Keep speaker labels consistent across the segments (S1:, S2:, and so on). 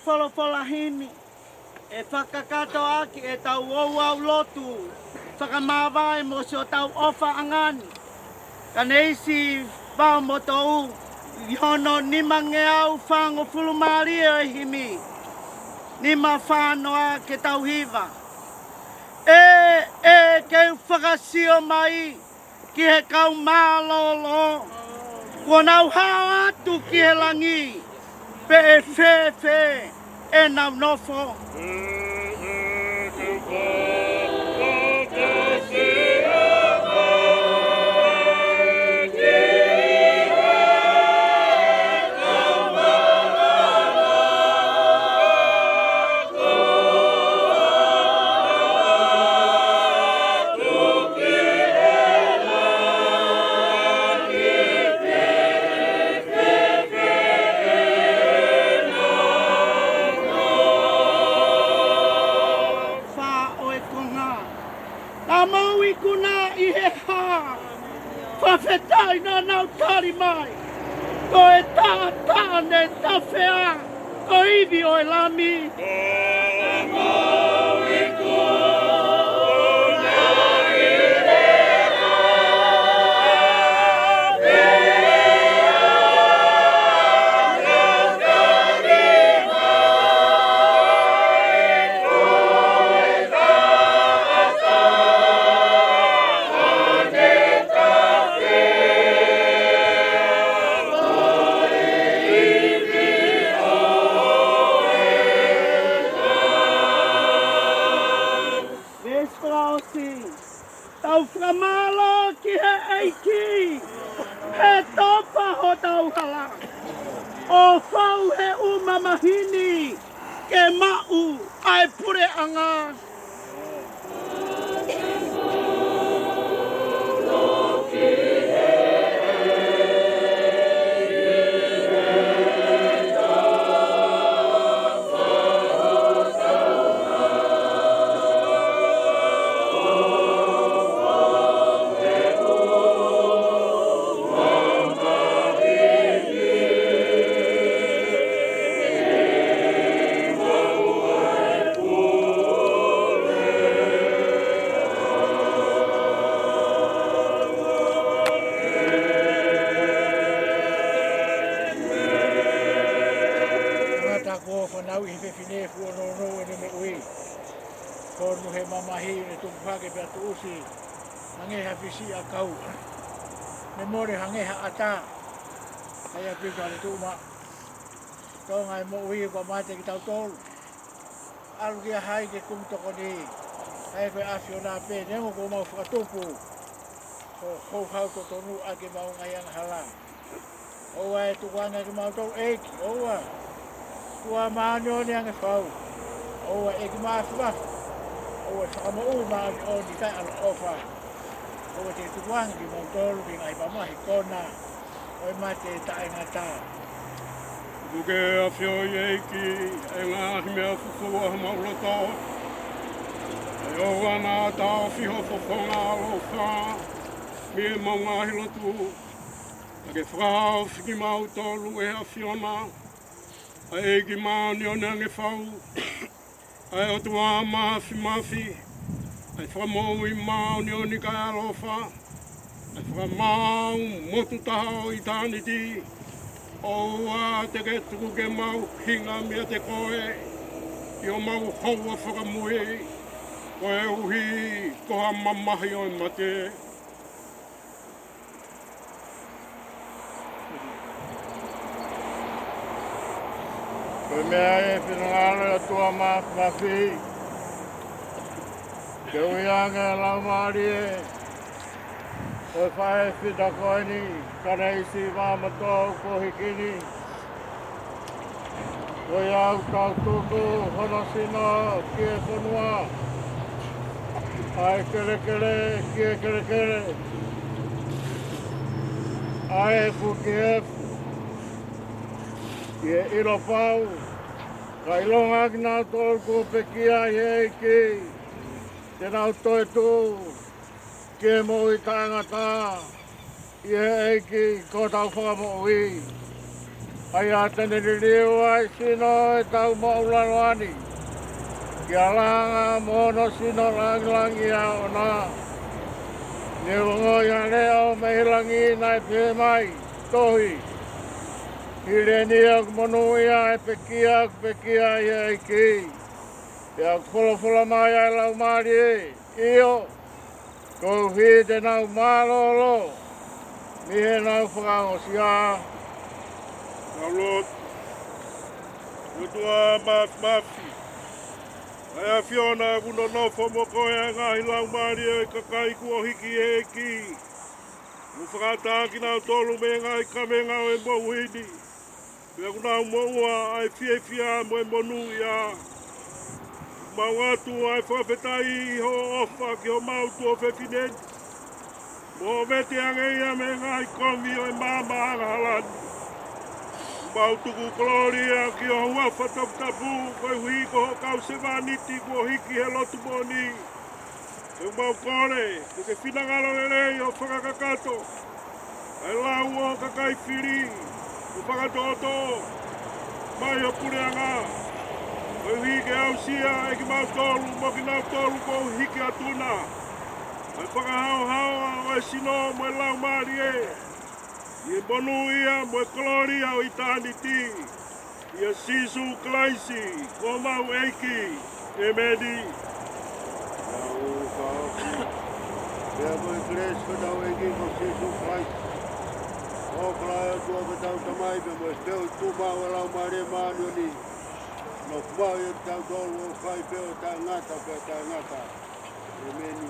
S1: wholofola hini. E whakakato aki e tau au lotu. Whakamawai mo so tau ofa angani. Kaneisi Vaomotou. Ihono nima nge au whango fulumaria e himi. Nima whanoa ke tau hiva. Keu whakasio mai. Ki he kau mālolo. Kua nau hao atu ki he langi. Pe e whewhe e nau nofo. Whawhetai nā nau tari mai. Ko e tāne tawhea. Ko iwi o e lami. Tau whamalo ki he eiki, he topa ho tau hala. O whau he umamahini, ke mau ai pure anga. Kono he mamahi ne tuku whake pia tu usi hangeha whisi a kau. Me more hangeha ata. Hei a pika le tūma. Tonga e mo ui kua mate ki tau tolu. Alu kia hai ke kum toko ni. Hei koe awhi o nā pē. Nemo ko mau whakatupu. Ko kou hau to tonu a ke mau ngai ang hala. Oua e tuku anga ki mau tau eiki. Oua. Kua maanyo ni ange whau. Oua e ki maa whiwafu. Oua e whakamau maa ni o ni kai ala ofa. Oua te tukuanga ki mau tolu ki ngai pamahi kona. Oi mate e tae ngata.
S2: Kuke a whio i eiki e ngāhi mea whuwhua maulato. E o ana tau whiho whawhonga alofa. Me mau ngāhi lotu. A ke whakao whiki mau tolu e a whiona. A eiki maani o nange whau. Ai o tua mafi. Ai whamau i maani o ni kai alofa. Ai whamau motu taha o i tāniti. Oua te ke tuku ke mau hinga mea te koe. I o mau haua whakamui. Koe uhi koha mamahi o i mate. Koe mea e whinangalo a tua mafi. Ke uianga lau maari e. Koe whae whita koe ni. Kaneisi Vaomotou ko hikini. Koe au tau tuku hono sino ki e whanua. Ai kere ki e kere. Ai e fuki efu. Ki e ilo pau. Ka ilonga ki nā tolku pekia i eiki. Te nau toi tu. Ki e mo i tāngata. I e eiki ko tau whakamo ui.
S1: Ai atene leo ai sino e tau maulanoani. Kia langa mono sino langi a ona. Neongo ia leo mehilangi nai pe mai, tohi. Hilenia monu ia e pekia ia e ki. Ia wholofola mai ai lau maari e, iyo. Ko hi te nau malolo. Mihe nau whakaongosia.
S2: Now, Lord, you do a mafi. Ai a whiona kuno no whomo koe a ngahi lau maari e kakai kua hiki e ki. Whakataki nau tolu me ngahi kamenga o e mouhini. Pea kuna moua ai fia mo e monu ia. Mauatu ai whawhetai ho ofa ki ho mautu o whewhineni. Mo vete angeia me ngahi kongi o e mama anga halani. Mautuku gloria ki o hua whataputapu koe hui ko ho kau se vaniti ko hiki he lotu moni. E mau kore, ke whinangalo e rei o whakakakato. Ai lau o kakai whiri, o whakatoto, mai o pureanga. Koe hui ke au sia e ki mau tolu, mo ki nau tolu ko hiki atuna. Ai whakahau o e sino mo e lau maari e. Ie bonu ia mo e gloria o eternity. Ia sisu Kaneisi, ko mau eiki, e medi.
S3: Au kaoki. Pea mo e kres whetau eiki ko sisu Kaneisi. O kalai o tua whetau tamai me mo e peo tumau e lau maare maani o ni. No kumau e tau tolu o kai peo ta ngata pea ta ngata. E meni.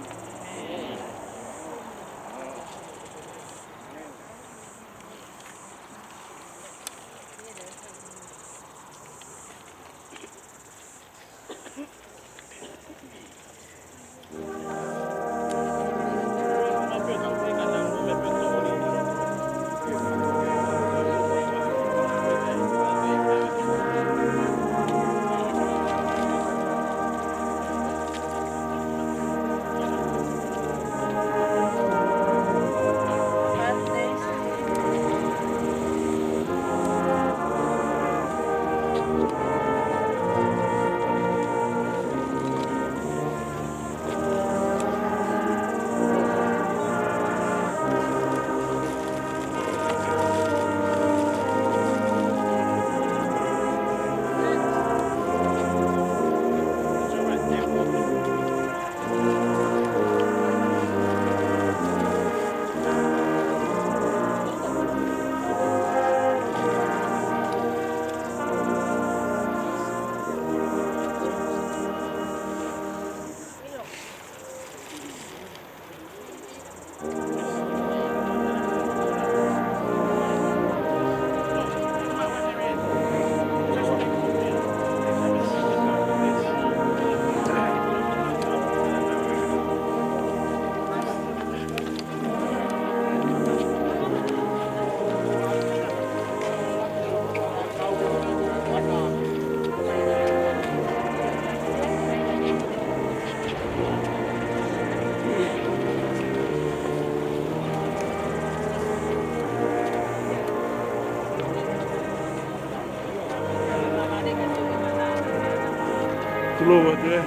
S2: Tuloa te.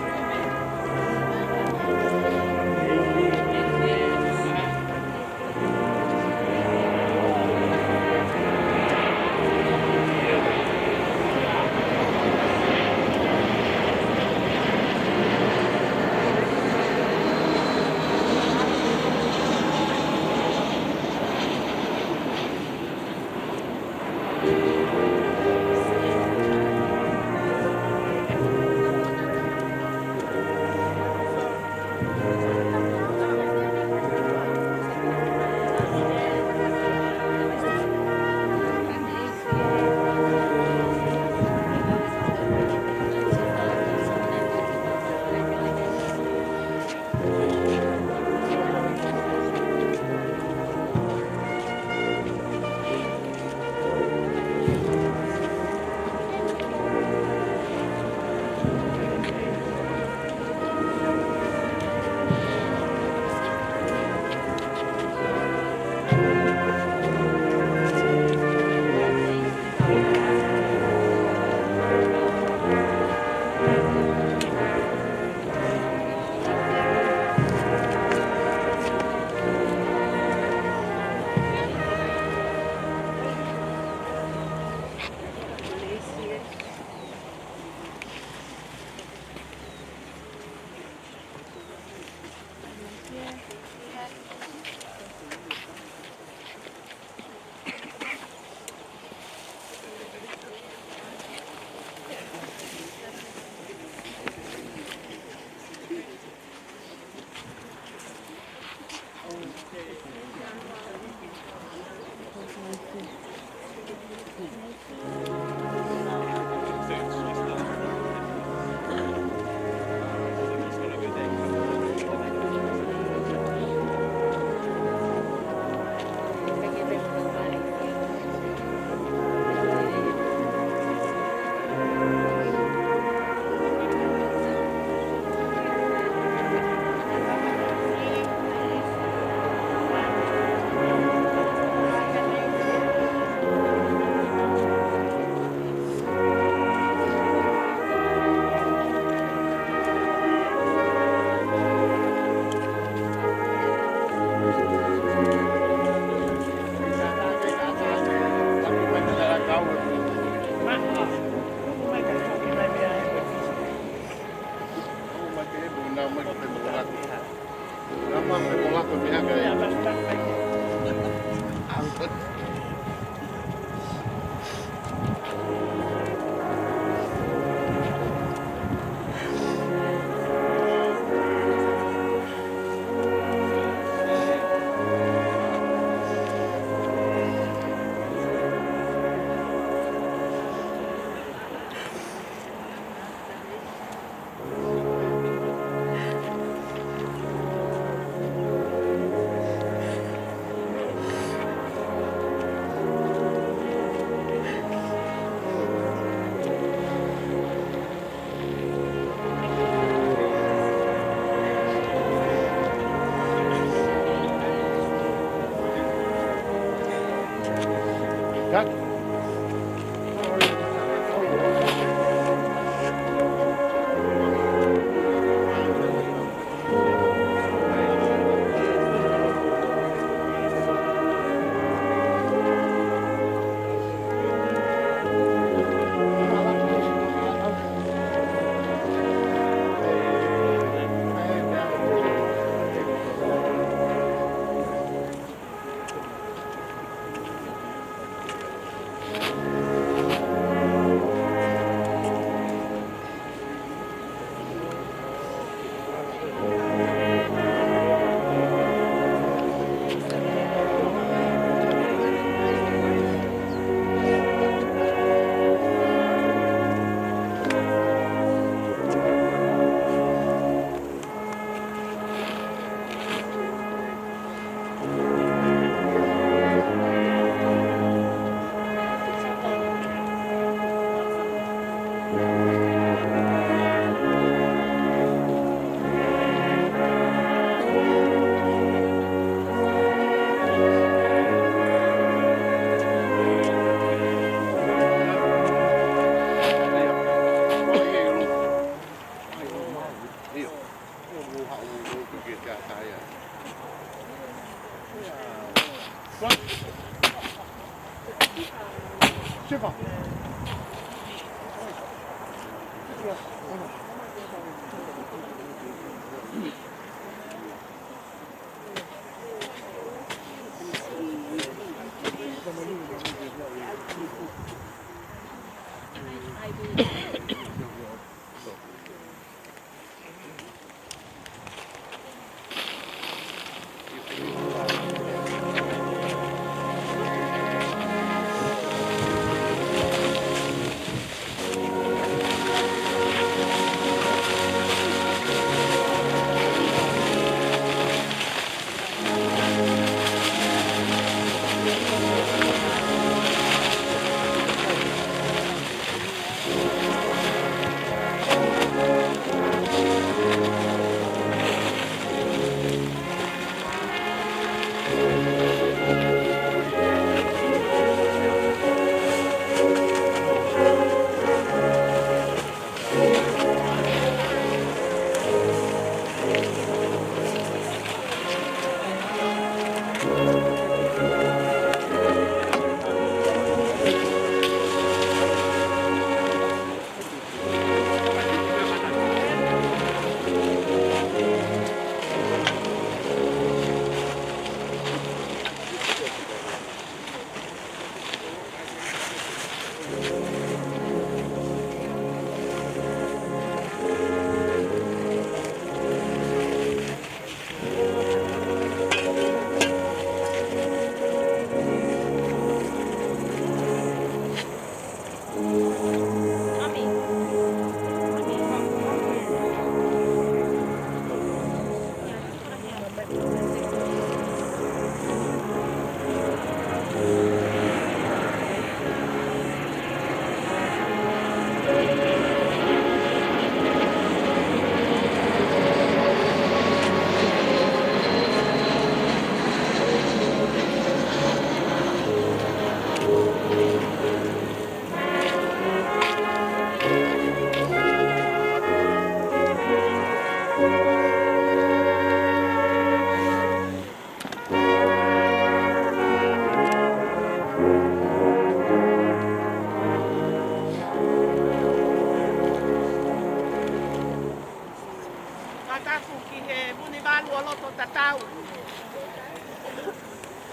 S3: Kun minä käyn.
S1: Minä vastaan kaikki.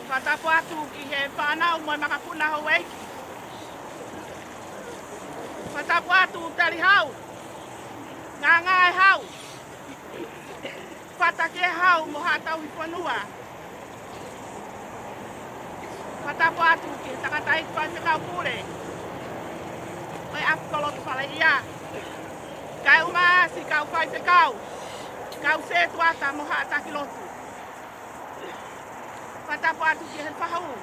S4: Whatapo atu ki he whanau mo makapuna ho eiki. Whatapo atu tari hau. Ngā e hau. Whatake hau mo hatau I whanua. Whatapo atu ki he takatai whaiwhekau pure. Oi apukolo tu whale ia. Kai umaasi kau whaiwhekau. Kau se tuata mo hataki lotu. Whatapo atu ki he whahau.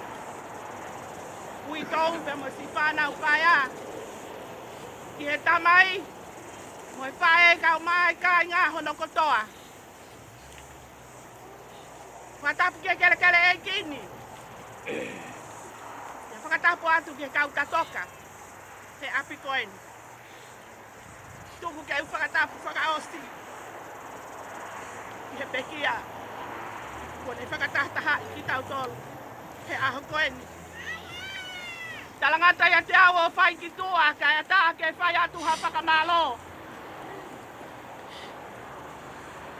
S4: Ui tau pe mo si whanau whaia. Ki he tamai. Mo e whae kau mai kai ngā hono kotoa. Whatapu ki he kere e kini. Ia whakatapu atu ki he kau tatoka. He api koen. Tuku ke u whakatapu whakaosti. Ki he pekia. Kone whakatahtaha ki tau tolu. He aho koen. Talangata ia te awo whai ki tua. Kai ata ke whai atu ha whakamalo.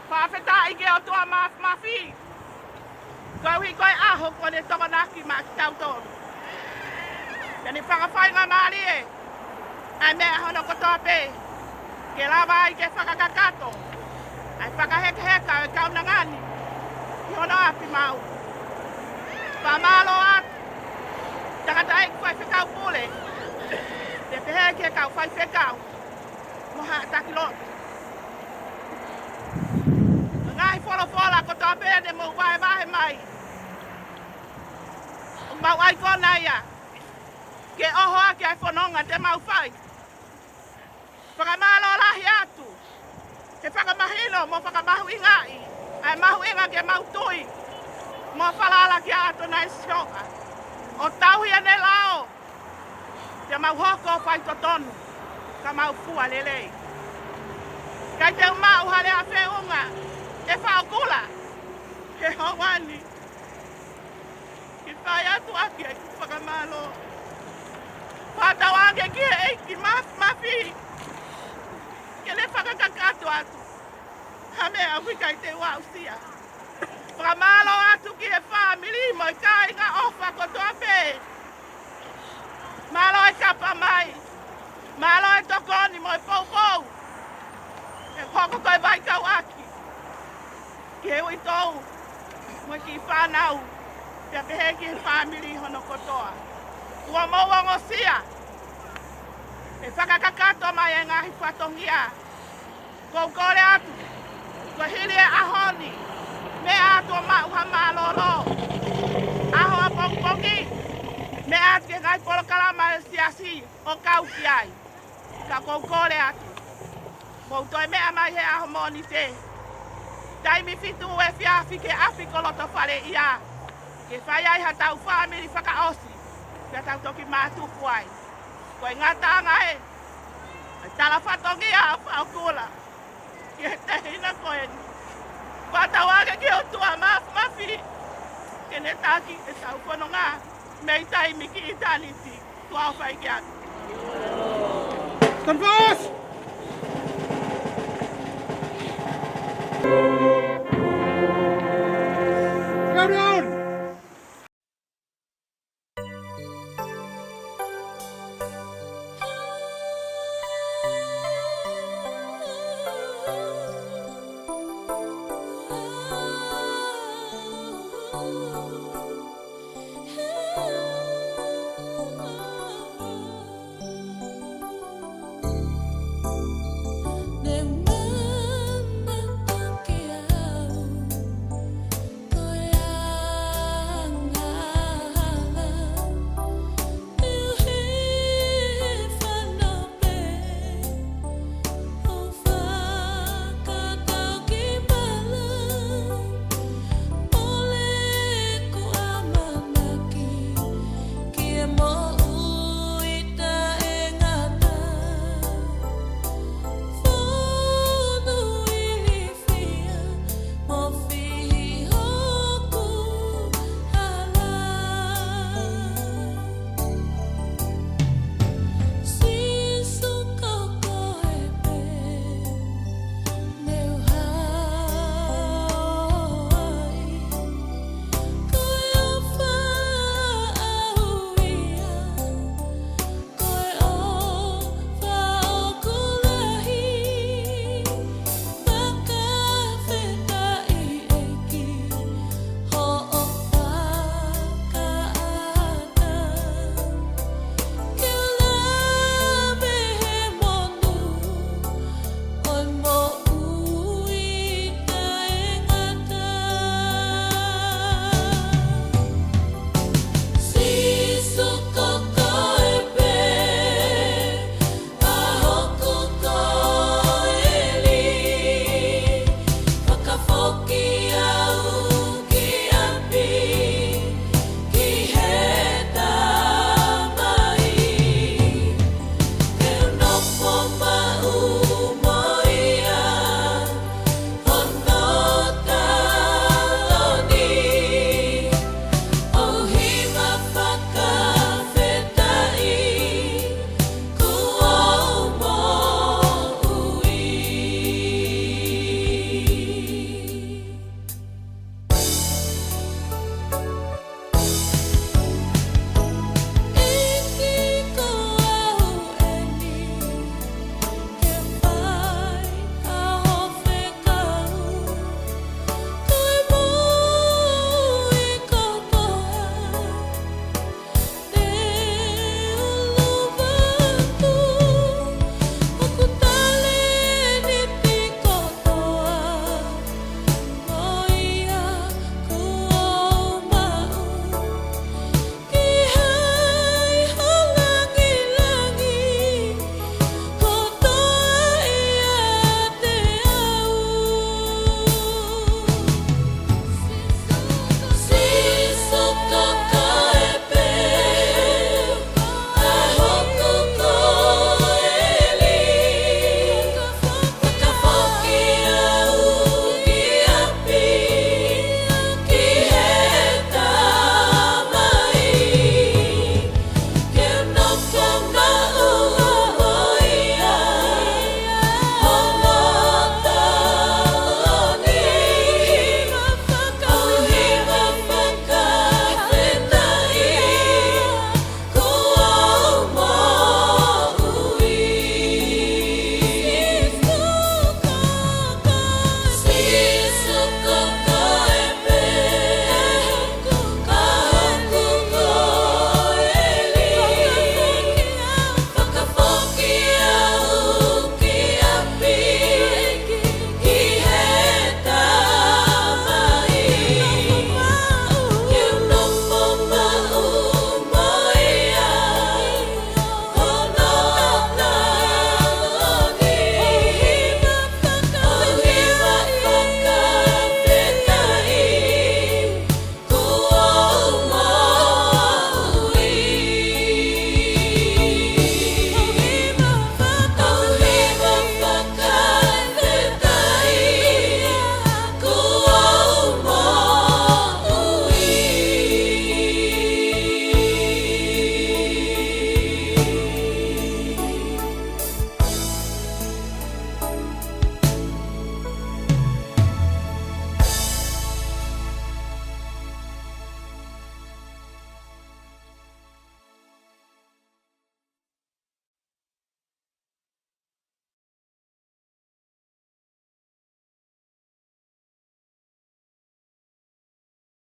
S4: Whawheta I ke o tua mawhi. Kau hi koe aho kone tokonaki ma ki tau tolu. Kani whakawhai ngā maari e. Ai mea hono kotoa pe. Ke lawa I ke whakakakato. Ai whakaheka e kau nangani. I hono api mau. Whamalo atu. Takata e kwhai whekau pule. Te pehe ke kau whai whekau. Moha taki lotu. Ngai wholofola kotoa pe ne mo wahe mai. Mau ai kona ia. Ke oho ake ai whanonga te mau whai. Whakamalo lahi atu. Ke whakamahino mo whakamahu ingai. Ai mahu inga ke mau tui. Mo whalala ki ato nai sioka. O tauhi ane lao. Te mau hoko whai totonu. Ka mau fua lelei. Kai te umau hale a whiunga. E whaokula. He hawani. Ki whai atu aki ai ku whakamalo. Whatawange ki he eiki mawhi. Ke le whakakakato atu. Hamea wikai te wausia. Whakamalo atu ki he whamiri mo I kai ngā ofa kotoa pe. Malo e kapa mai. Malo e tokoni mo I poupou. E hoko koe vai kau aki. Ki he ui tou. Mo ki whanau. Te pehe ki he whamiri hono kotoa. Ua maua ngosia. E whakakakato mai e ngahi whatongia. Kou kore atu. Ko hiri e ahoni. Me atu o mauha malolo. Aho a pongpongi. Me atu ke ngai polo kalama e siasi. O kau ki ai. Ka kou kore atu. Moutoi mea mai he aho moni te. Taimi fitu e fiafi ke afi koloto whare ia. Ke whai ai ha tau whamiri whakaosi. Ke tau toki mātuku ai. Koe ngatanga e. Tala whatongi a whaokula. Ke te hina koe ni. Whatawake ki o tua mawhi. Ke ne taki e tau whono ngā. Mei taimi ki I taniti. Tua o whai ki atu.
S2: Converse! Go down!
S5: Oh